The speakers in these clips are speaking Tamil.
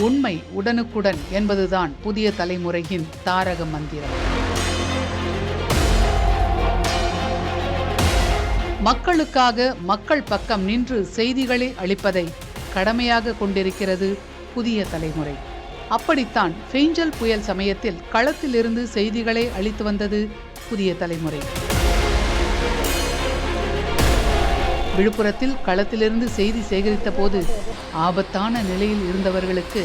உண்மை உடனுக்குடன் என்பதுதான் புதிய தலைமுறையின் தாரக மந்திரம். மக்களுக்காக மக்கள் பக்கம் நின்று செய்திகளை அளிப்பதை கடமையாக கொண்டிருக்கிறது புதிய தலைமுறை. அப்படித்தான் ஃபெஞ்சல் புயல் சமயத்தில் களத்திலிருந்து செய்திகளை அளித்து வந்தது புதிய தலைமுறை. விழுப்புரத்தில் களத்திலிருந்து செய்தி சேகரித்த போது ஆபத்தான நிலையில் இருந்தவர்களுக்கு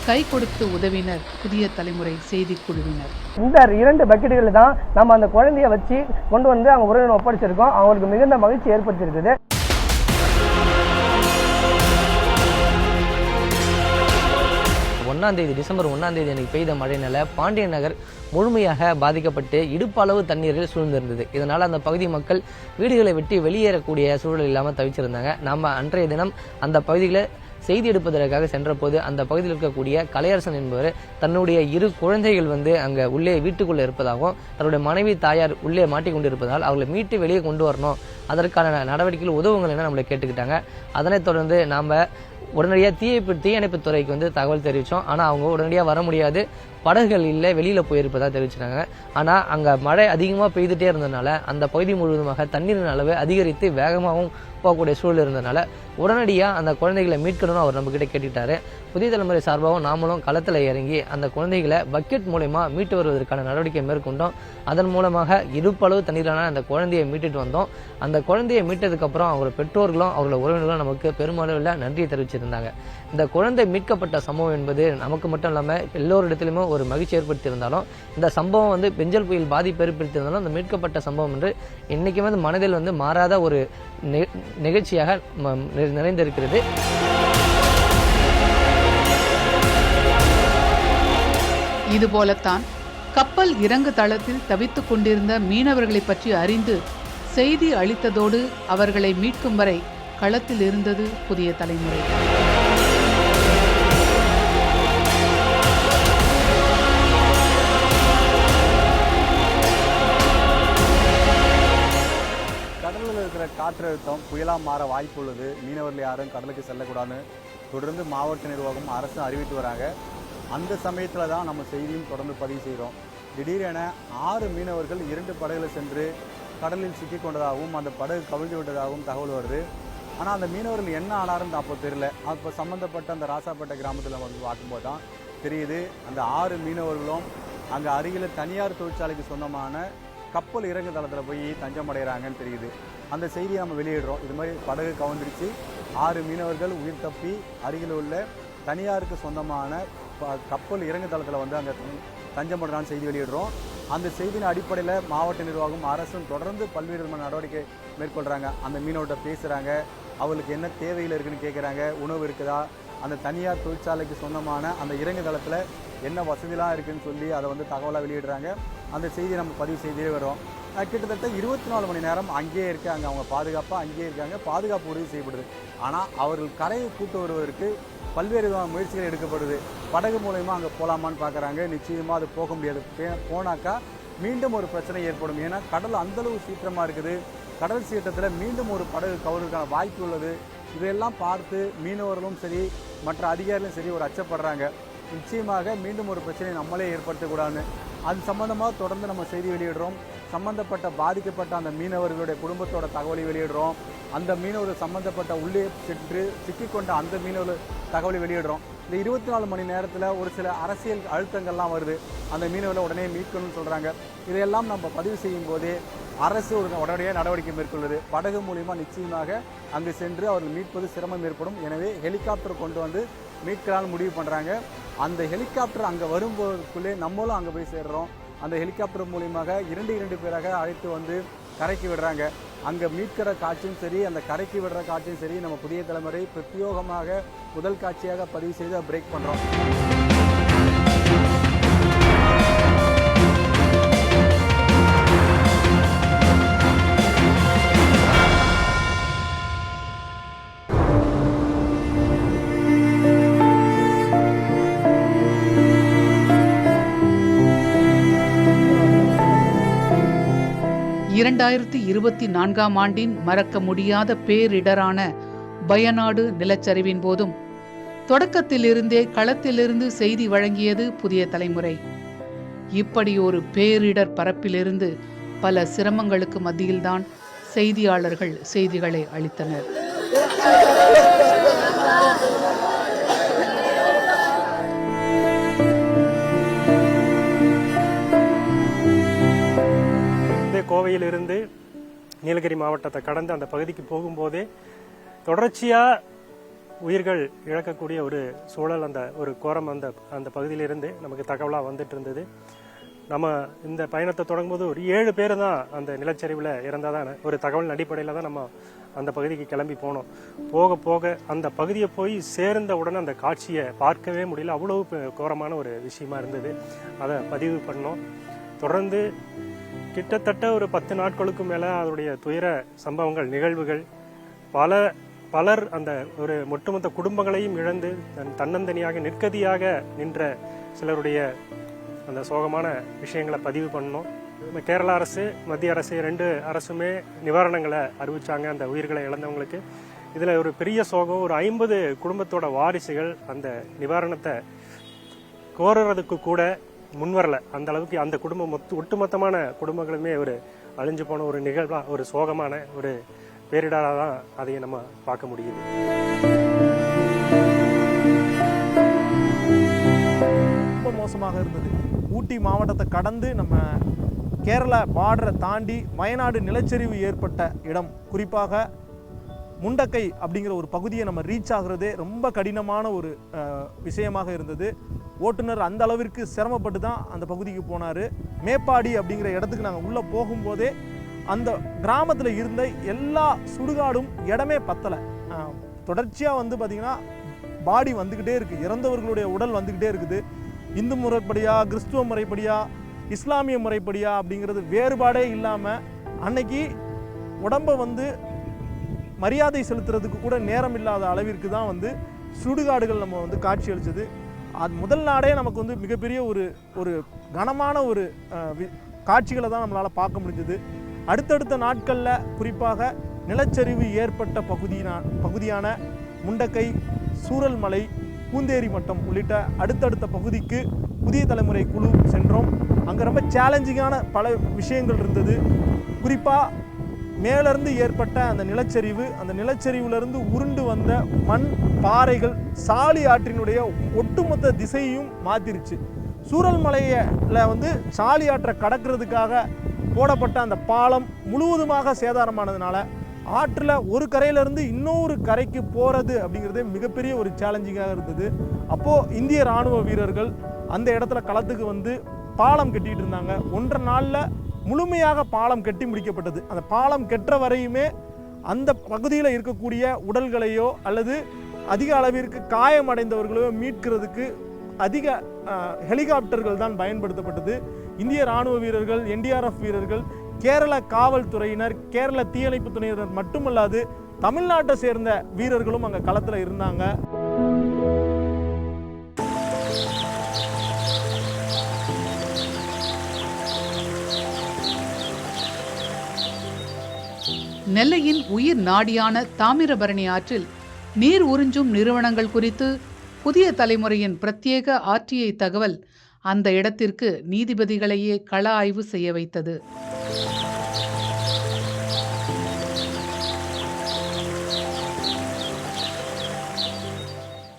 கை கொடுத்து உதவினர் புதிய தலைமுறை செய்தி குழுவினர். இந்த 2 பக்கெட்டுகள் தான் நம்ம அந்த குழந்தைய வச்சு கொண்டு வந்து அவங்க உறவினர் ஒப்படைச்சிருக்கோம். அவங்களுக்கு மிகுந்த மகிழ்ச்சி ஏற்படுத்தியிருக்குது. டிசம்பர் 1ஆம் தேதி எனக்கு பெய்த மழையினால பாண்டியன் நகர் முழுமையாக பாதிக்கப்பட்டு இடுப்பளவு தண்ணீர்கள் சூழ்ந்திருந்தது. இதனால் அந்த பகுதி மக்கள் வீடுகளை விட்டு வெளியேறக்கூடிய சூழல் இல்லாமல் தவிச்சிருந்தாங்க. நம்ம அன்றைய தினம் அந்த பகுதியில் செய்தி எடுப்பதற்காக சென்ற போது அந்த பகுதியில் இருக்கக்கூடிய கலையரசன் என்பவர் தன்னுடைய 2 குழந்தைகள் அங்கே உள்ளே வீட்டுக்குள்ளே இருப்பதாகவும் தன்னுடைய மனைவி தாயார் உள்ளே மாட்டிக்கொண்டிருப்பதால் அவர்களை மீட்டு வெளியே கொண்டு வரணும், அதற்கான நடவடிக்கைகள் உதவுங்கள் என நம்மளை கேட்டுக்கிட்டாங்க. அதனைத் தொடர்ந்து நாம் உடனடியாக தீயணைப்புத் துறைக்கு தகவல் தெரிவித்தோம். ஆனால் அவங்க உடனடியாக வர முடியாது, படகுகள் இல்லை, வெளியில் போயிருப்பதாக தெரிவிச்சிட்டாங்க. ஆனால் அங்கே மழை அதிகமாக பெய்துட்டே இருந்ததுனால அந்த பகுதி முழுவதுமாக தண்ணீரின் அளவு அதிகரித்து வேகமாகவும் போகக்கூடிய சூழல் இருந்ததுனால உடனடியாக அந்த குழந்தைகளை மீட்கணும்னு அவர் நம்மக்கிட்ட கேட்டுட்டாரு. புதிய தலைமுறை சார்பாகவும் நாமளும் களத்தில் இறங்கி அந்த குழந்தைகளை பக்கெட் மூலமா மீட்டு வருவதற்கான நடவடிக்கை மேற்கொண்டோம். அதன் மூலமாக இடுப்பளவு தண்ணீரான அந்த குழந்தையை மீட்டுட்டு வந்தோம். அந்த குழந்தையை மீட்டதுக்கப்புறம் அவங்களோட பெற்றோர்களும் அவங்களோட உறவினர்களும் நமக்கு பெருமளவில் நன்றியை தெரிவிச்சிருந்தாங்க. இந்த குழந்தை மீட்கப்பட்ட சம்பவம் என்பது நமக்கு மட்டும் இல்லாமல் எல்லோரிடத்திலுமே ஒரு மகிழ்ச்சி ஏற்படுத்தியிருந்தாலும், இந்த சம்பவம் பெஞ்சல் புயல் பாதிப்பு ஏற்படுத்தியிருந்தாலும் அந்த மீட்கப்பட்ட சம்பவம் என்று இன்னைக்கு மனதில் மாறாத ஒரு நிகழ்ச்சியாக நிறைந்திருக்கிறது. இதுபோலத்தான் கப்பல் இறங்கு தளத்தில் தவித்துக் கொண்டிருந்த மீனவர்களை பற்றி அறிந்து செய்தி அளித்ததோடு அவர்களை மீட்கும் வரை களத்தில் இருந்தது புதிய தலைமுறை. கடலில் இருக்கிற காற்றழுத்தம் புயலாக மாற வாய்ப்பு உள்ளது. மீனவர்கள் யாரும் கடலுக்கு செல்லக்கூடாதுன்னு தொடர்ந்து மாவட்ட நிர்வாகம் அரசு அறிவித்து வராங்க. அந்த சமயத்தில் தான் நம்ம செய்தியும் தொடர்ந்து பதிவு செய்கிறோம். திடீரென 6 மீனவர்கள் 2 படகுல சென்று கடலில் சிக்கிக்கொண்டதாகவும் அந்த படகு கவிழ்ந்து விட்டதாகவும் தகவல் வருது. ஆனால் அந்த மீனவர்கள் என்ன ஆனாருன்னு அப்போ தெரியல. அப்போ சம்மந்தப்பட்ட அந்த ராசாப்பேட்டை கிராமத்தில் பார்க்கும்போது தான் தெரியுது, அந்த 6 மீனவர்களும் அங்கே அருகில் தனியார் தொழிற்சாலைக்கு சொந்தமான கப்பல் இறங்கு தளத்தில் போய் தஞ்சமடைகிறாங்கன்னு தெரியுது. அந்த செய்தியை நம்ம வெளியிடுறோம். இது மாதிரி படகு கவுந்துடுச்சு, 6 மீனவர்கள் உயிர் தப்பி அருகில் உள்ள தனியாருக்கு சொந்தமான கப்பல் இறங்கு தளத்தில் அங்கே தஞ்சமடைறான்னு செய்தி வெளியிடுறோம். அந்த செய்தியின் அடிப்படையில் மாவட்ட நிர்வாகம் அரசும் தொடர்ந்து பல்வேறு விதமான நடவடிக்கை மேற்கொள்கிறாங்க. அந்த மீனவர்கிட்ட பேசுகிறாங்க, அவளுக்கு என்ன தேவையில் இருக்குன்னு கேட்குறாங்க, உணவு இருக்குதா, அந்த தனியார் தொழிற்சாலைக்கு சொந்தமான அந்த இறங்கு தளத்தில் என்ன வசதிலாம் இருக்குதுன்னு சொல்லி அதை தகவலாக வெளியிடுறாங்க. அந்த செய்தியை நம்ம பதிவு செய்தியே வரோம். கிட்டத்தட்ட 24 மணி நேரம் அங்கேயே இருக்காங்க, அவங்க பாதுகாப்பாக அங்கேயே இருக்காங்க, பாதுகாப்பு உறுதி செய்யப்படுது. ஆனால் அவர்கள் கரையை கூட்டு வருவதற்கு பல்வேறு விதமான முயற்சிகள் எடுக்கப்படுது. படகு மூலயமா அங்கே போகலாமான்னு பார்க்குறாங்க. நிச்சயமாக அது போக முடியாது. போனாக்கா மீண்டும் ஒரு பிரச்சனை ஏற்படும். ஏன்னா கடல் அந்தளவு சீற்றமாக இருக்குது. கடல் சீற்றத்தில் மீண்டும் ஒரு படகு கவர்றதுக்கான வாய்ப்பு உள்ளது. இதையெல்லாம் பார்த்து மீனவர்களும் சரி மற்ற அதிகாரிகளும் சரி ஒரு அச்சப்படுறாங்க. நிச்சயமாக மீண்டும் ஒரு பிரச்சனையை நம்மளே ஏற்படுத்தக்கூடாதுன்னு அது சம்மந்தமாக தொடர்ந்து நம்ம செய்தி வெளியிடுறோம். சம்மந்தப்பட்ட பாதிக்கப்பட்ட அந்த மீனவர்களுடைய குடும்பத்தோட தகவலை வெளியிடுறோம். அந்த மீனவர்கள் சம்மந்தப்பட்ட உள்ளே சென்று சிக்கிக்கொண்ட அந்த மீனவர்கள் தகவலை வெளியிடுறோம். இந்த 24 மணி நேரத்தில் ஒரு சில அரசியல் அழுத்தங்கள்லாம் வருது. அந்த மீனவர்களை உடனே மீட்கணும்னு சொல்கிறாங்க. இதையெல்லாம் நம்ம பதிவு செய்யும் போதே அரசு ஒரு உடனடியாக நடவடிக்கை மேற்கொள்ளுது. படகு மூலிமா நிச்சயமாக அங்கு சென்று அவர்கள் மீட்பது சிரமம் ஏற்படும். எனவே ஹெலிகாப்டர் கொண்டு வந்து மீட்கலான்னு முடிவு பண்ணுறாங்க. அந்த ஹெலிகாப்டர் அங்கே வரும்போதுக்குள்ளே நம்மளும் அங்கே போய் சேர்றோம். அந்த ஹெலிகாப்டர் மூலியமாக 2 பேராக அழைத்து கரைக்கு விடுறாங்க. அங்கே மீட்கிற காட்சியும் சரி, அந்த கரைக்கு விடுற காட்சியும் சரி, நம்ம புதிய தலைமுறை பிரத்யோகமாக முதல் காட்சியாக பதிவு செய்து பிரேக் பண்ணுறோம். 2024ஆம் ஆண்டின் மறக்க முடியாத பேரிடரான பயநாடு நிலச்சரிவின் போதும் தொடக்கத்திலிருந்தே களத்திலிருந்து செய்தி வழங்கியது புதிய தலைமுறை. இப்படி ஒரு பேரிடர் பரப்பிலிருந்து பல சிரமங்களுக்கு மத்தியில்தான் செய்தியாளர்கள் செய்திகளை அளித்தனர். கோவையிலிருந்து நீலகிரி மாவட்டத்தை கடந்து அந்த பகுதிக்கு போகும்போதே தொடர்ச்சியாக உயிர்கள் இழக்கக்கூடிய ஒரு சூழல், அந்த ஒரு கோரம் அந்த பகுதியிலிருந்து நமக்கு தகவலாக வந்துட்டு இருந்தது. நம்ம இந்த பயணத்தை தொடங்கும்போது ஒரு 7 பேர் தான் அந்த நிலச்சரிவில் இறந்ததான ஒரு தகவல் அடிப்படையில் தான் நம்ம அந்த பகுதிக்கு கிளம்பி போனோம். போக போக அந்த பகுதியை போய் சேர்ந்த உடனே அந்த காட்சியை பார்க்கவே முடியல. அவ்வளவு கோரமான ஒரு விஷயமா இருந்தது. அதை பதிவு பண்ணோம். தொடர்ந்து கிட்டத்தட்ட ஒரு 10 நாட்களுக்கு மேலே அதனுடைய துயர சம்பவங்கள், நிகழ்வுகள், பலர் அந்த ஒரு ஒட்டுமொத்த குடும்பங்களையும் இழந்து தன்னந்தனியாக நிற்கதியாக நின்ற சிலருடைய அந்த சோகமான விஷயங்களை பதிவு பண்ணோம். கேரளா அரசு, மத்திய அரசு 2 அரசுமே நிவாரணங்களை அறிவிச்சாங்க அந்த உயிர்களை இழந்தவங்களுக்கு. இதில் ஒரு பெரிய சோகம், ஒரு 50 குடும்பத்தோட வாரிசுகள் அந்த நிவாரணத்தை கோருறதுக்கு கூட முன்வரல. அந்த அளவுக்கு அந்த குடும்பம் ஒட்டுமொத்தமான குடும்பங்களுமே ஒரு அழிஞ்சு போன ஒரு நிகழ்வா, ஒரு சோகமான ஒரு பேரிடராக தான் அதை நம்ம பார்க்க முடியுது. ரொம்ப மோசமாக இருந்தது. ஊட்டி மாவட்டத்தை கடந்து நம்ம கேரளா பார்டரை தாண்டி வயநாடு நிலச்சரிவு ஏற்பட்ட இடம், குறிப்பாக முண்டக்கை அப்படிங்கிற ஒரு பகுதியை நம்ம ரீச் ஆகிறதே ரொம்ப கடினமான ஒரு விஷயமாக இருந்தது. ஓட்டுநர் அந்த அளவிற்கு சிரமப்பட்டு தான் அந்த பகுதிக்கு போனார். மேப்பாடி அப்படிங்கிற இடத்துக்கு நாங்கள் உள்ளே போகும்போதே அந்த கிராமத்தில் இருந்த எல்லா சுடுகாடும் இடமே பத்தலை. தொடர்ச்சியாக வந்து பார்த்திங்கன்னா பாடி வந்துக்கிட்டே இருக்குது, இறந்தவர்களுடைய உடல் வந்துக்கிட்டே இருக்குது. இந்து முறைப்படியா, கிறிஸ்துவ முறைப்படியா, இஸ்லாமிய முறைப்படியா அப்படிங்கிறது வேறுபாடே இல்லாமல் அன்னைக்கு உடம்பை வந்து மரியாதை செலுத்துறதுக்கு கூட நேரம் இல்லாத அளவிற்கு தான் வந்து சுடுகாடுகள் நம்ம வந்து காட்சி அளித்தது. அது முதல் நாடே நமக்கு வந்து மிகப்பெரிய ஒரு கனமான ஒரு காட்சிகளை தான் நம்மளால் பார்க்க முடிஞ்சது. அடுத்தடுத்த நாட்களில் குறிப்பாக நிலச்சரிவு ஏற்பட்ட பகுதியான முண்டக்கை, சூரல்மலை, பூந்தேரி மட்டம் உள்ளிட்ட அடுத்தடுத்த பகுதிக்கு புதிய தலைமுறை குழு சென்றோம். அங்கே ரொம்ப சேலஞ்சிங்கான பல விஷயங்கள் இருந்தது. குறிப்பாக மேலிருந்து ஏற்பட்ட அந்த நிலச்சரிவு, அந்த நிலச்சரிவிலிருந்து உருண்டு வந்த மண் பாறைகள் சாலி ஆற்றினுடைய ஒட்டுமொத்த திசையையும் மாற்றிருச்சு. சூரல்மலையில் வந்து சாலி ஆற்றை கடக்கிறதுக்காக போடப்பட்ட அந்த பாலம் முழுவதுமாக சேதாரமானதுனால ஆற்றில் ஒரு கரையிலிருந்து இன்னொரு கரைக்கு போகிறது அப்படிங்கிறதே மிகப்பெரிய ஒரு சேலஞ்சிங்காக இருந்தது. அப்போது இந்திய இராணுவ வீரர்கள் அந்த இடத்துல களத்துக்கு வந்து பாலம் கட்டிகிட்டு இருந்தாங்க. 1.5 நாளில் முழுமையாக பாலம் கட்டி முடிக்கப்பட்டது. அந்த பாலம் கெட்டுற வரையுமே அந்த பகுதியில் இருக்கக்கூடிய உடல்களையோ அல்லது அதிக அளவிற்கு காயமடைந்தவர்களையோ மீட்கிறதுக்கு அதிக ஹெலிகாப்டர்கள் தான் பயன்படுத்தப்பட்டது. இந்திய இராணுவ வீரர்கள், என்டிஆர்எஃப் வீரர்கள், கேரள காவல்துறையினர், கேரள தீயணைப்பு துறையினர் மட்டுமல்லாது தமிழ்நாட்டை சேர்ந்த வீரர்களும் அங்கே களத்தில் இருந்தாங்க. நெல்லையின் உயிர் நாடியான தாமிரபரணி ஆற்றில் நீர் உறிஞ்சும் நிறுவனங்கள் குறித்து புதிய தலைமுறையின் பிரத்யேக RTI தகவல் அந்த இடத்திற்கு நீதிபதிகளையே கள ஆய்வு செய்ய வைத்தது.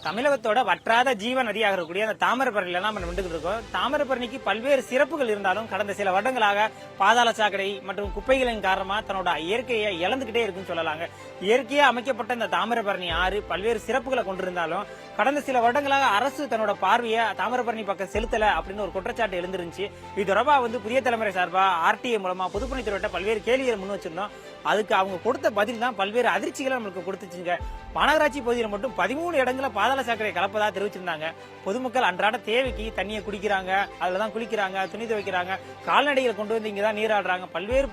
தமிழகத்தோட வற்றாத ஜீவ நதியாக இருக்கக்கூடிய அந்த தாமிரபரணியில தான் நம்ம நின்றுகிட்டு இருக்கோம். தாமிரபரணிக்கு பல்வேறு சிறப்புகள் இருந்தாலும் கடந்த சில வருடங்களாக பாதாள சாக்கடை மற்றும் குப்பைகளின் காரணமா தன்னோட இயற்கையை இழந்துகிட்டே இருக்குன்னு சொல்லலாங்க. இயற்கையா அமைக்கப்பட்ட இந்த தாமிரபரணி ஆறு பல்வேறு சிறப்புகளை கொண்டிருந்தாலும் கடந்த சில வருடங்களாக அரசு தன்னோட பார்வையை தாமிரபரணி பக்கம் செலுத்தல அப்படின்னு ஒரு குற்றச்சாட்டு எழுந்திருந்துச்சு. இது தொடர்பா வந்து புதிய தலைமுறை சார்பா RTI மூலமா பொதுப்பணித்துறையிட்ட பல்வேறு கேள்விகளை முன் வச்சிருந்தோம். அதுக்கு அவங்க கொடுத்த பதில் தான் பல்வேறு அதிர்ச்சிகளை நம்மளுக்கு கொடுத்துச்சுங்க. மாநகராட்சி பகுதியில் மட்டும் 13 இடங்களில் பாதாள சாக்கடை கலப்பதா தெரிவிச்சிருந்தாங்க. பொதுமக்கள் அன்றாட தேவைக்கு தண்ணியை குடிக்கிறாங்க, அதுலதான் குளிக்கிறாங்க, துணி துவைக்கிறாங்க, கால்நடைகளை கொண்டு வந்து இங்கதான் நீராடுறாங்க. பல்வேறு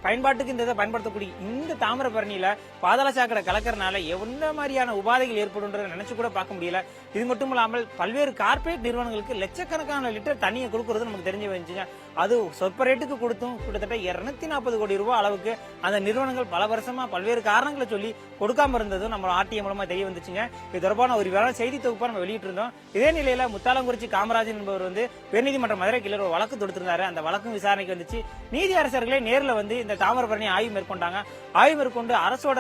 பயன்பாட்டுக்கு இந்த இதை பயன்படுத்தக்கூடிய இந்த தாமிரபரணியில பாதாள சாக்கடை கலக்கறனால எந்த மாதிரியான உபாதைகள் ஏற்படுன்றதை நினைச்சு கூட பார்க்க முடியல. இது மட்டும் இல்லாமல் பல்வேறு கார்பரேட் நிறுவனங்களுக்கு லட்சக்கணக்கான லிட்டர் தண்ணியை கொடுக்கறது நமக்கு தெரிஞ்சு வந்துச்சுங்க. அது சொற்ப ரேட்டுக்கு கொடுத்தும் கிட்டத்தட்ட 240 கோடி ரூபாய் அளவுக்கு அந்த நிறுவனங்கள் பல வருஷமா பல்வேறு காரணங்களை சொல்லி கொடுக்காம இருந்ததும் நம்ம ஆர்டிஐ மூலமா தெரிய வந்துச்சுங்க. இது தொடர்பான ஒரு விவரம் செய்தி தொகுப்பா நம்ம வெளியிட்டு இருந்தோம். இதே நிலையில முத்தாலங்குறிச்சி காமராஜன் என்பவர் உயர்நீதிமன்ற மதுரை கிளர் ஒரு வழக்கு தொடுத்திருந்தாரு. அந்த வழக்கும் விசாரணைக்கு வந்துச்சு. நீதி அரசர்களே நேரில் வந்து இந்த தாமிரபரணி ஆய்வு மேற்கொண்டாங்க. ஆய்வு மேற்கொண்டு அரசோட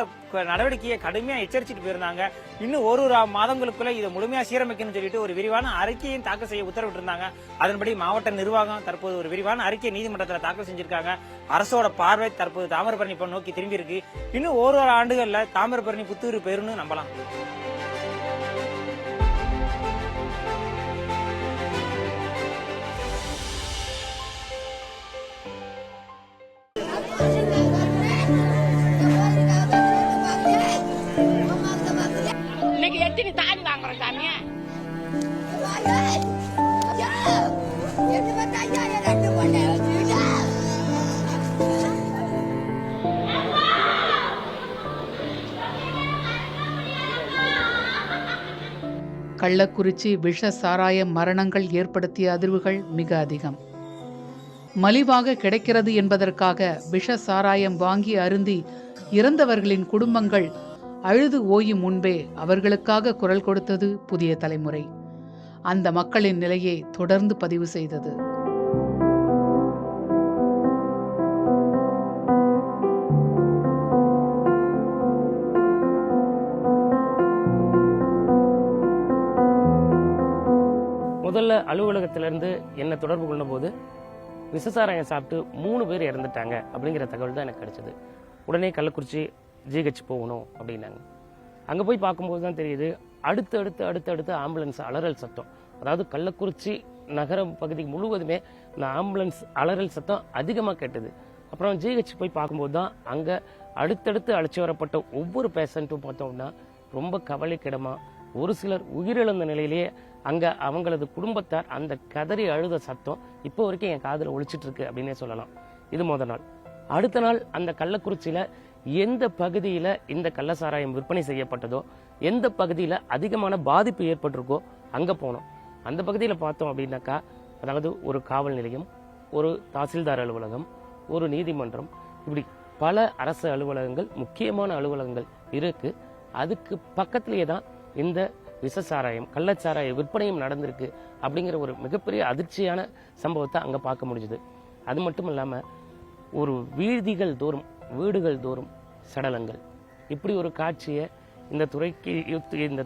நடவடிக்கையை கடுமையா எச்சரிச்சுட்டு போயிருந்தாங்க. இன்னும் ஒரு மாதங்களுக்குள்ள இதை முழுமையா சீரமைக்கணும்னு சொல்லிட்டு ஒரு விரிவான அறிக்கையும் தாக்கல் செய்ய உத்தரவிட்டு இருந்தாங்க. அதன்படி மாவட்ட நிர்வாகம் தற்போது ஒரு விரிவான அறிக்கை நீதிமன்றத்தில் தாக்கல் செஞ்சிருக்காங்க. அரசோட பார்வை தற்போது தாமிரபரணி நோக்கி திரும்பி இருக்கு. இன்னும் ஒரு ஆண்டுகள்ல தாமிரபரணி புத்துயிர் பெறும்னு நம்பலாம். இன்னைக்கு எத்தனை தாலி வாங்குறோம் சாமி? கள்ளக்குறிச்சி விஷ சாராய மரணங்கள் ஏற்படுத்திய அதிர்வுகள் மிக அதிகம். மலிவாக கிடைக்கிறது என்பதற்காக விஷ சாராயம் வாங்கி அருந்தி இறந்தவர்களின் குடும்பங்கள் அழுது ஓயும் முன்பே அவர்களுக்காக குரல் கொடுத்தது புதிய தலைமுறை. அந்த மக்களின் நிலையை தொடர்ந்து பதிவு செய்தது. முதல்ல அலுவலகத்திலிருந்து என்னை தொடர்பு கொண்ட போது விஷசாராயம் சாப்பிட்டு 3 பேர் இறந்துட்டாங்க அப்படிங்கிற தகவல் தான் எனக்கு கிடைச்சது. உடனே கள்ளக்குறிச்சி ஜிஹெச் போகணும் அப்படின்னாங்க. அங்கே போய் பார்க்கும்போது தான் தெரியுது அடுத்து ஆம்புலன்ஸ் அலறல் சத்தம். அதாவது கள்ளக்குறிச்சி நகரம் பகுதி முழுவதுமே இந்த ஆம்புலன்ஸ் அலறல் சத்தம் அதிகமாக கேட்டது. அப்புறம் ஜிஹெச் போய் பார்க்கும்போது தான் அங்கே அடுத்தடுத்து அழைச்சி வரப்பட்ட ஒவ்வொரு பேஷண்ட்டும் பார்த்தோம்னா ரொம்ப கவலைக்கிடமா, ஒரு சிலர் உயிரிழந்த நிலையிலேயே அங்கே அவங்களது குடும்பத்தார் அந்த கதறி அழுத சத்தம் இப்போ வரைக்கும் என் காதில் ஒழிச்சிட்டு இருக்கு அப்படின்னே சொல்லலாம். இது முதல் நாள். அடுத்த நாள் அந்த கள்ளக்குறிச்சியில் எந்த பகுதியில் இந்த கள்ளசாராயம் விற்பனை செய்யப்பட்டதோ, எந்த பகுதியில் அதிகமான பாதிப்பு ஏற்பட்டிருக்கோ அங்கே போனோம். அந்த பகுதியில் பார்த்தோம் அப்படின்னாக்கா, அதாவது ஒரு காவல் நிலையம், ஒரு தாசில்தார் அலுவலகம், ஒரு நீதிமன்றம், இப்படி பல அரசு அலுவலகங்கள், முக்கியமான அலுவலகங்கள் இருக்கு. அதுக்கு பக்கத்திலேயே தான் இந்த விஷசாராயம் கள்ளச்சாராய விற்பனையும் நடந்திருக்கு அப்படிங்கிற ஒரு மிகப்பெரிய அதிர்ச்சியான சம்பவத்தை அங்கே பார்க்க முடிஞ்சுது. அது மட்டும் இல்லாமல் ஒரு வீதிகள் தோறும் வீடுகள் தோறும் சடலங்கள், இப்படி ஒரு காட்சியை இந்த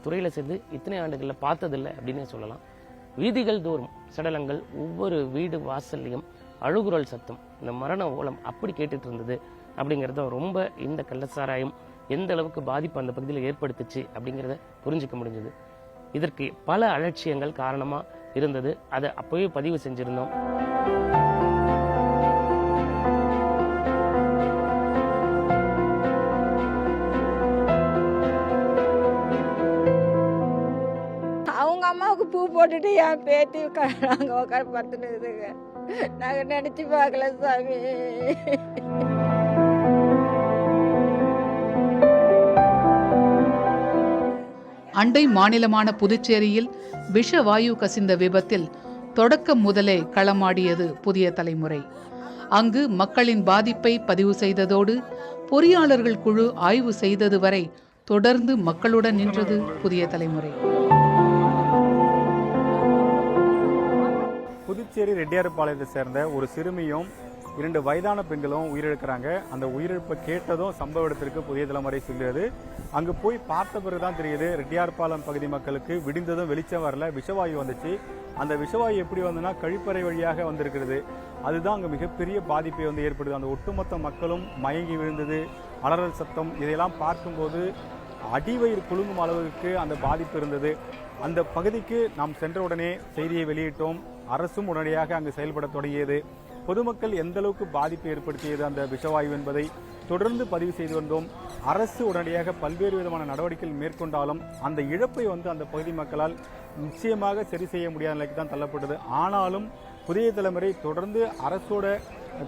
துறையில் சேர்ந்து இத்தனை ஆண்டுகளில் பார்த்ததில்லை அப்படின்னே சொல்லலாம். வீதிகள் தோறும் சடலங்கள், ஒவ்வொரு வீடு வாசல்லையும் அழுகுரல் சத்தம், இந்த மரண ஓலம் அப்படி கேட்டுட்டு இருந்தது அப்படிங்கிறத ரொம்ப இந்த கள்ளச்சாராயம் எந்த அளவுக்கு பாதிப்பு அந்த பகுதியில் ஏற்படுத்துச்சு அப்படிங்கிறத புரிஞ்சிக்க முடிஞ்சது. இதற்கு பல அலட்சியங்கள் காரணமாக இருந்தது. அதை அப்போவே பதிவு செஞ்சிருந்தோம். அவங்க அம்மாவுக்கு பூ போட்டுட்டு என் பேத்தி நாங்க உட்கார படுத்துனுக்குதுங்க. நாங்க நினைச்சு பார்க்கல சாமி. அண்டை மாநிலமான புதுச்சேரியில் விஷவாயு கசிந்த விபத்தில் தொடக்கம் முதலே களமாடியது புதிய தலைமுறை. அங்கு மக்களின் பாதிப்பை பதிவு செய்ததோடு பொறியாளர்கள் குழு ஆய்வு செய்தது வரை தொடர்ந்து மக்களுடன் நின்றது புதிய தலைமுறை. புதுச்சேரி ரெட்டியார்பாளையத்தை சேர்ந்த ஒரு சிறுமியும் 2 வயதான பெண்களும் உயிரிழக்கிறாங்க. அந்த உயிரிழப்பை கேட்டதும் சம்பவ இடத்திற்கு புதிய தலைமுறை செல்கிறது. அங்கு போய் பார்த்த பிறகுதான் தெரியுது, ரெட்டியார்பாளையம் பகுதி மக்களுக்கு விடிந்ததும் வெளிச்சம் வரல, விஷவாயு வந்துச்சு. அந்த விஷவாயு எப்படி வந்துன்னா கழிப்பறை வழியாக வந்திருக்கிறது. அதுதான் அங்கே மிகப்பெரிய பாதிப்பை ஏற்படுது. அந்த ஒட்டுமொத்த மக்களும் மயங்கி விழுந்தது, அலறல் சத்தம், இதையெல்லாம் பார்க்கும்போது அடிவயிறு குலுங்கும் அளவுக்கு அந்த பாதிப்பு இருந்தது. அந்த பகுதிக்கு நாம் சென்றவுடனே செய்தியை வெளியிட்டோம். அரசும் உடனடியாக அங்கு செயல்பட தொடங்கியது. பொதுமக்கள் எந்த அளவுக்கு பாதிப்பு ஏற்படுத்தியது அந்த விஷவாயு என்பதை தொடர்ந்து பதிவு செய்து வந்தோம். அரசு உடனடியாக பல்வேறு விதமான நடவடிக்கைகள் மேற்கொண்டாலும் அந்த இழப்பை அந்த பகுதி மக்களால் நிச்சயமாக சரி செய்ய முடியாத நிலைக்கு தான் தள்ளப்பட்டது. ஆனாலும் புதிய தலைமுறை தொடர்ந்து அரசோட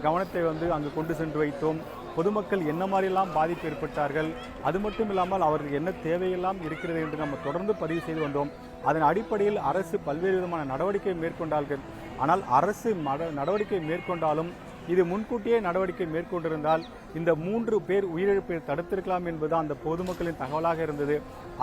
கவனத்தை அங்கு கொண்டு சென்று வைத்தோம். பொதுமக்கள் என்ன மாதிரிலாம் பாதிப்பு ஏற்பட்டார்கள், அது மட்டும் இல்லாமல் அவருக்கு என்ன தேவையெல்லாம் இருக்கிறது என்று நம்ம தொடர்ந்து பதிவு செய்து வந்தோம். அதன் அடிப்படையில் அரசு பல்வேறு விதமான நடவடிக்கை மேற்கொண்டார்கள். ஆனால் அரசு நடவடிக்கை மேற்கொண்டாலும் இது முன்கூட்டியே நடவடிக்கை மேற்கொண்டிருந்தால் இந்த 3 பேர் உயிரிழப்பை தடுத்திருக்கலாம் என்பது அந்த பொதுமக்களின் தகவலாக இருந்தது.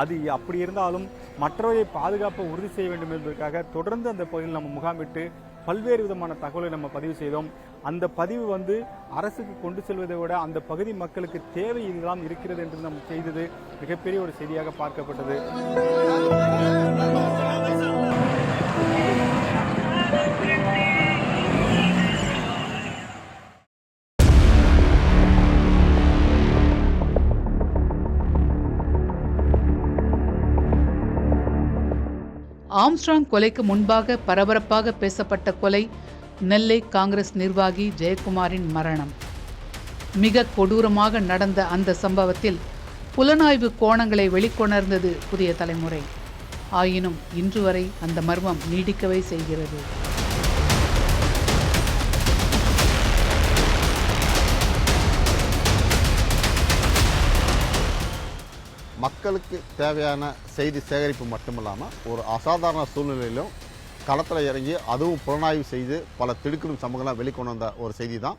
அது அப்படி இருந்தாலும் மற்றவரை பாதுகாப்பை உறுதி செய்ய வேண்டும் என்பதற்காக தொடர்ந்து அந்த பகுதியில் நம்ம முகாமிட்டு பல்வேறு விதமான தகவலை நம்ம பதிவு செய்தோம். அந்த பதிவு அரசுக்கு கொண்டு செல்வதை விட அந்த பகுதி மக்களுக்கு தேவை இதெல்லாம் இருக்கிறது என்று நம்ம செய்தது மிகப்பெரிய ஒரு செய்தியாக பார்க்கப்பட்டது. ஆம்ஸ்ட்ராங் கொலைக்கு முன்பாக பரபரப்பாக பேசப்பட்ட கொலை நெல்லை காங்கிரஸ் நிர்வாகி ஜெயக்குமாரின் மரணம். மிக கொடூரமாக நடந்த அந்த சம்பவத்தில் புலனாய்வு கோணங்களை வெளிக்கொணர்ந்தது புதிய தலைமுறை. ஆயினும் இன்று வரை அந்த மர்மம் நீடிக்கவே செய்கிறது. மக்களுக்கு தேவையான செய்தி சேகரிப்பு மட்டுமில்லாமல் ஒரு அசாதாரண சூழ்நிலையிலும் களத்தில் இறங்கி அதுவும் புலனாய்வு செய்து பல திடுக்கிடும் சம்பவங்களை வெளிக்கொண்டு வந்த ஒரு செய்தி தான்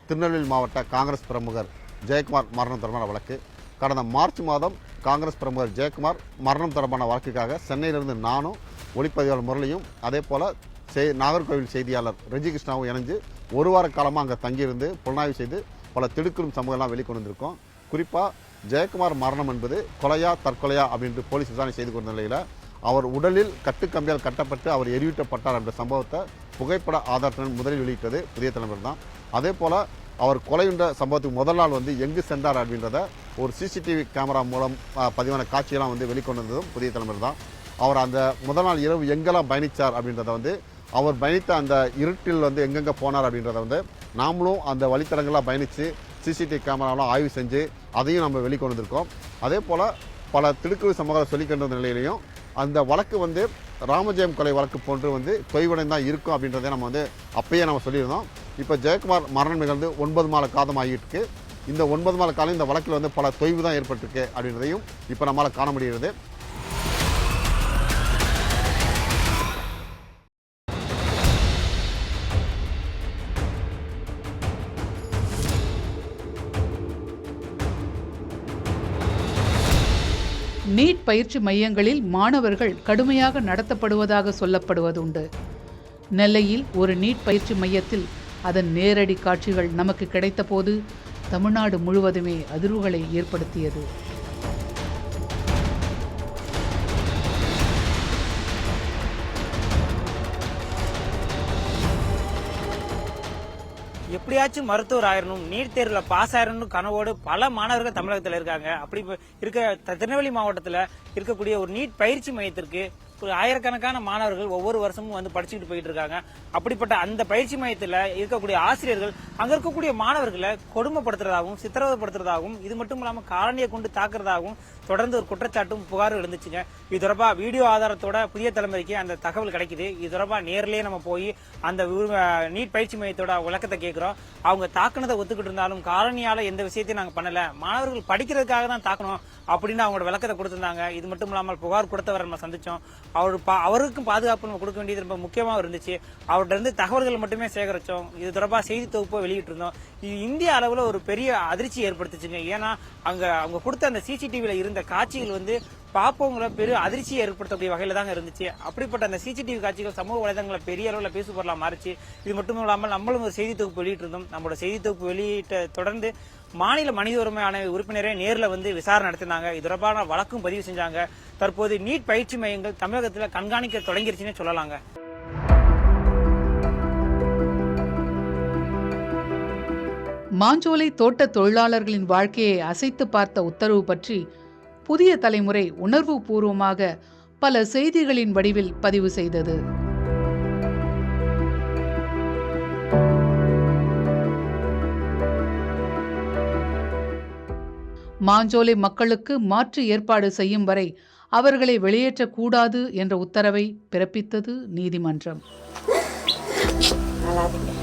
திருநெல்வேலி மாவட்ட காங்கிரஸ் பிரமுகர் ஜெயக்குமார் மரணம் தொடர்பான வழக்கு. கடந்த மார்ச் மாதம் காங்கிரஸ் பிரமுகர் ஜெயக்குமார் மரணம் தொடர்பான வழக்குக்காக சென்னையிலிருந்து நானும் ஒளிப்பதிவாளர் முரளியும் அதே போல் நாகர்கோவில் செய்தியாளர் ரெஜி கிருஷ்ணாவும் இணைஞ்சு ஒரு வார காலமாக அங்கே தங்கியிருந்து புலனாய்வு செய்து பல திடுக்கிடும் சம்பவங்கள்லாம் வெளிக்கொண்டு வந்திருக்கோம். குறிப்பாக ஜெயக்குமார் மரணம் என்பது கொலையா தற்கொலையா அப்படின்ட்டு போலீஸ் விசாரணை செய்து கொண்ட நிலையில் அவர் உடலில் கட்டுக்கம்பியால் கட்டப்பட்டு அவர் எரியூட்டப்பட்டார் என்ற சம்பவத்தை புகைப்பட ஆதாரத்துடன் முதலில் வெளியிட்டது புதிய தலைமுறை தான். அதே போல் அவர் கொலையுண்ட சம்பவத்துக்கு முதல் நாள் எங்கு சென்றார் அப்படின்றத ஒரு சிசிடிவி கேமரா மூலம் பதிவான காட்சியெல்லாம் வெளிக்கொண்டு வந்ததும் புதிய தலைமுறை தான். அவர் அந்த முதல் நாள் இரவு எங்கெல்லாம் பயணித்தார் அப்படின்றத அவர் பயணித்த அந்த இருட்டில் எங்கெங்கே போனார் அப்படின்றத நாமளும் அந்த வழித்தடங்களாக பயணித்து சிசிடிவி கேமராவெலாம் ஆய்வு செஞ்சு அதையும் நம்ம வெளிக்கொண்டு வந்திருக்கோம். அதே போல் பல திடுக்குழு சம்பவங்களை சொல்லிக்கொண்ட நிலையிலையும் அந்த வழக்கு ராமஜெயம் கொலை வழக்கு போன்று தொய்வடைந்து தான் இருக்கும் அப்படின்றத நம்ம அப்பயே நம்ம சொல்லியிருந்தோம். இப்போ ஜெயக்குமார் மரணம் நிகழ்ந்து 9 மாத காலம் ஆகிட்டு இந்த 9 மாத காலம் இந்த வழக்கில் பல தொய்வு தான் ஏற்பட்டிருக்கு அப்படின்றதையும் இப்போ நம்மளால் காண முடிகிறது. நீட் பயிற்சி மையங்களில் மாணவர்கள் கடுமையாக நடத்தப்படுவதாக சொல்லப்படுவதுண்டு. நெல்லையில் ஒரு நீட் பயிற்சி மையத்தில் அதன் நேரடி காட்சிகள் நமக்கு கிடைத்தபோது தமிழ்நாடு முழுவதுமே அதிர்வுகளை ஏற்படுத்தியது. எப்படியாச்சும் மருத்துவர் ஆயிரணும், நீட் தேர்வுல பாஸ் ஆயிரணும் கனவோடு பல மாணவர்கள் தமிழகத்தில் இருக்காங்க. அப்படி இருக்க திருநெல்வேலி மாவட்டத்தில் இருக்கக்கூடிய ஒரு நீட் பயிற்சி மையத்திற்கு ஒரு ஆயிரக்கணக்கான மாணவர்கள் ஒவ்வொரு வருஷமும் படிச்சுட்டு போயிட்டு இருக்காங்க. அப்படிப்பட்ட அந்த பயிற்சி மையத்தில் இருக்கக்கூடிய ஆசிரியர்கள் அங்க இருக்கக்கூடிய மாணவர்களை கொடுமைப்படுத்துறதாகவும் சித்திரவதைப்படுத்துறதாகவும் இது மட்டும் இல்லாமல் காலனியை கொண்டு தாக்குறதாகவும் தொடர்ந்து ஒரு குற்றச்சாட்டும் புகாரும் எழுந்துச்சுங்க. இது தொடர்பாக வீடியோ ஆதாரத்தோட புதிய தலைமுறைக்கு அந்த தகவல் கிடைக்குது. இது தொடர்பாக நேரிலேயே நம்ம போய் அந்த நீட் பயிற்சி மையத்தோட விளக்கத்தை கேட்கிறோம். அவங்க தாக்குனதை ஒத்துக்கிட்டு இருந்தாலும் காலனியால எந்த விஷயத்தையும் நாங்க பண்ணல, மாணவர்கள் படிக்கிறதுக்காக தான் தாக்கணும் அப்படின்னு அவங்களோட விளக்கத்தை கொடுத்திருந்தாங்க. இது மட்டும் இல்லாமல் புகார் கொடுத்தவரை நம்ம சந்திச்சோம். அவருக்கும் பாதுகாப்பு நம்ம கொடுக்க வேண்டியது ரொம்ப முக்கியமாக இருந்துச்சு. அவர்கிட்ட இருந்து தகவல்கள் மட்டுமே சேகரிச்சோம். இது தொடர்பாக செய்தி தொகுப்பை வெளியிட்டு இருந்தோம். இது இந்திய அளவில் ஒரு பெரிய அதிர்ச்சி ஏற்படுத்துச்சுங்க. ஏன்னா அவங்க கொடுத்த அந்த சிசிடிவில இருந்த காட்சிகள் பாப்பவங்களை பெரிய அதிர்ச்சியை ஏற்படுத்தக்கூடிய வகையில தாங்க இருந்துச்சு. அப்படிப்பட்ட அந்த சிசிடிவி காட்சிகள் சமூக வலைதளங்களை பெரிய அளவில் பேசு பொருளா மாறிச்சு. இது மட்டும் இல்லாமல் நம்மளும் ஒரு செய்தி தொகுப்பு வெளியிட்டு இருந்தோம். நம்மளோட செய்தி தொகுப்பு வெளியிட்ட தொடர்ந்து மாநில மனித உரிமை ஆணைய உறுப்பினரே நேரில் விசாரணை நடத்தினாங்க. இது தொடர்பான வழக்கும் பதிவு செஞ்சாங்க. தற்போது நீட் பயிற்சி மையங்கள் தமிழகத்தில் கண்காணிக்க தொடங்கிருச்சுன்னு சொல்லலாங்க. மாஞ்சோலை தோட்ட தொழிலாளர்களின் வாழ்க்கையை அசைத்து பார்த்த உத்தரவு பற்றி புதிய தலைமுறை உணர்வு பூர்வமாக பல செய்திகளின் வடிவில் பதிவு செய்தது. மாஞ்சோலை மக்களுக்கு மாற்று ஏற்பாடு செய்யும் வரை அவர்களை வெளியேற்றக்கூடாது என்ற உத்தரவை பிறப்பித்தது நீதிமன்றம். பண்ணாதீங்க.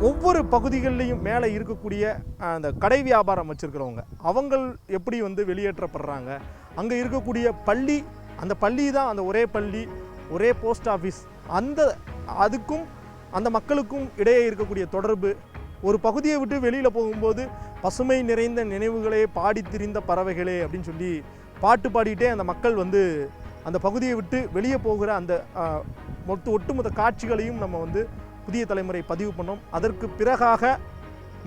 ஒவ்வொரு பகுதிகளிலையும் மேலே இருக்கக்கூடிய அந்த கடை வியாபாரம் வச்சுருக்கிறவங்க அவங்கள் எப்படி வெளியேற்றப்படுறாங்க, அங்கே இருக்கக்கூடிய பள்ளி, அந்த பள்ளி தான் அந்த ஒரே பள்ளி, ஒரே போஸ்ட் ஆஃபீஸ், அதுக்கும் அந்த மக்களுக்கும் இடையே இருக்கக்கூடிய தொடர்பு, ஒரு பகுதியை விட்டு வெளியில் போகும்போது பசுமை நிறைந்த நினைவுகளே பாடி திரிந்த பறவைகளே அப்படின்னு சொல்லி பாட்டு பாடிட்டே அந்த மக்கள் அந்த பகுதியை விட்டு வெளியே போகிற அந்த ஒட்டுமொத்த காட்சிகளையும் நம்ம புதிய தலைமுறை பதிவு பண்ணோம். அதற்கு பிறகாக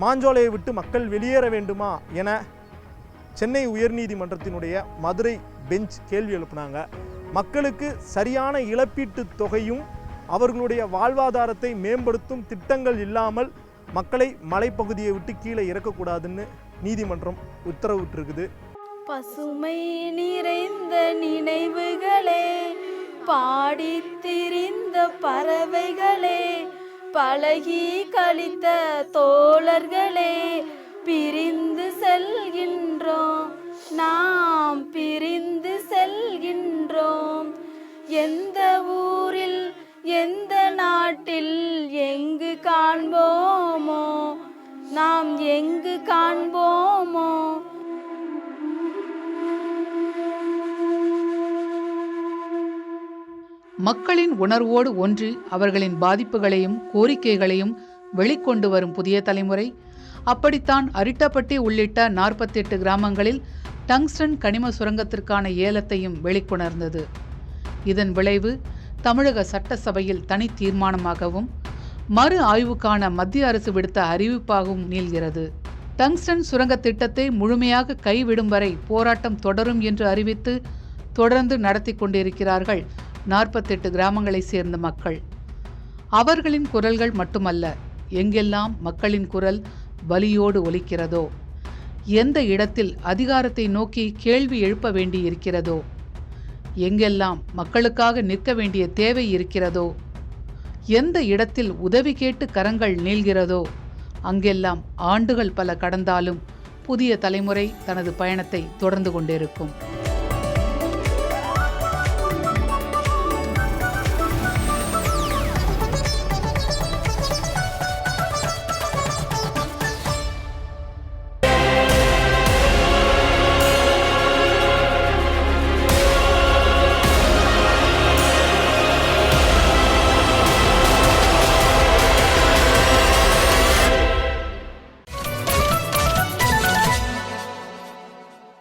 மாஞ்சோலையை விட்டு மக்கள் வெளியேற வேண்டுமா என சென்னை உயர்நீதிமன்றத்தினுடைய மதுரை பெஞ்ச் கேள்வி எழுப்பினாங்க. மக்களுக்கு சரியான இழப்பீட்டு தொகையும் அவர்களுடைய வாழ்வாதாரத்தை மேம்படுத்தும் திட்டங்கள் இல்லாமல் மக்களை மலைப்பகுதியை விட்டு கீழே இறக்கக்கூடாதுன்னு நீதிமன்றம் உத்தரவிட்டிருக்குது. பசுமை நிறைந்த நினைவுகளே, பாடி திரிந்த பறவைகளே, பழகி கழித்த தோழர்களே, பிரிந்து செல்கின்றோம், நாம் பிரிந்து செல்கின்றோம். எந்த ஊரில் எந்த நாட்டில் எங்கு காண்போமோ, நாம் எங்கு காண்போமோ. மக்களின் உணர்வோடு ஒன்றி அவர்களின் பாதிப்புகளையும் கோரிக்கைகளையும் வெளிக்கொண்டு வரும் புதிய தலைமுறை அப்படித்தான் அரிட்டப்பட்டி உள்ளிட்ட 48 கிராமங்களில் டங்ஸ்டன் கனிம சுரங்கத்திற்கான ஏலத்தையும் வெளிக்கொணர்ந்தது. இதன் விளைவு தமிழக சட்டசபையில் தனி தீர்மானமாகவும் மறு ஆய்வுக்கான மத்திய அரசு விடுத்த அறிவிப்பாகவும் நீள்கிறது. டங்ஸ்டன் சுரங்க திட்டத்தை முழுமையாக கைவிடும் வரை போராட்டம் தொடரும் என்று அறிவித்து தொடர்ந்து நடத்தி கொண்டிருக்கிறார்கள் 48 கிராமங்களைச் சேர்ந்த மக்கள். அவர்களின் குரல்கள் மட்டுமல்ல, எங்கெல்லாம் மக்களின் குரல் வலியோடு ஒலிக்கிறதோ, எந்த இடத்தில் அதிகாரத்தை நோக்கி கேள்வி எழுப்ப வேண்டி இருக்கிறதோ, எங்கெல்லாம் மக்களுக்காக நிற்க வேண்டிய தேவை இருக்கிறதோ, எந்த இடத்தில் உதவி கேட்டு கரங்கள் நீள்கிறதோ, அங்கெல்லாம் ஆண்டுகள் பல கடந்தாலும் புதிய தலைமுறை தனது பயணத்தை தொடர்ந்து கொண்டிருக்கும்.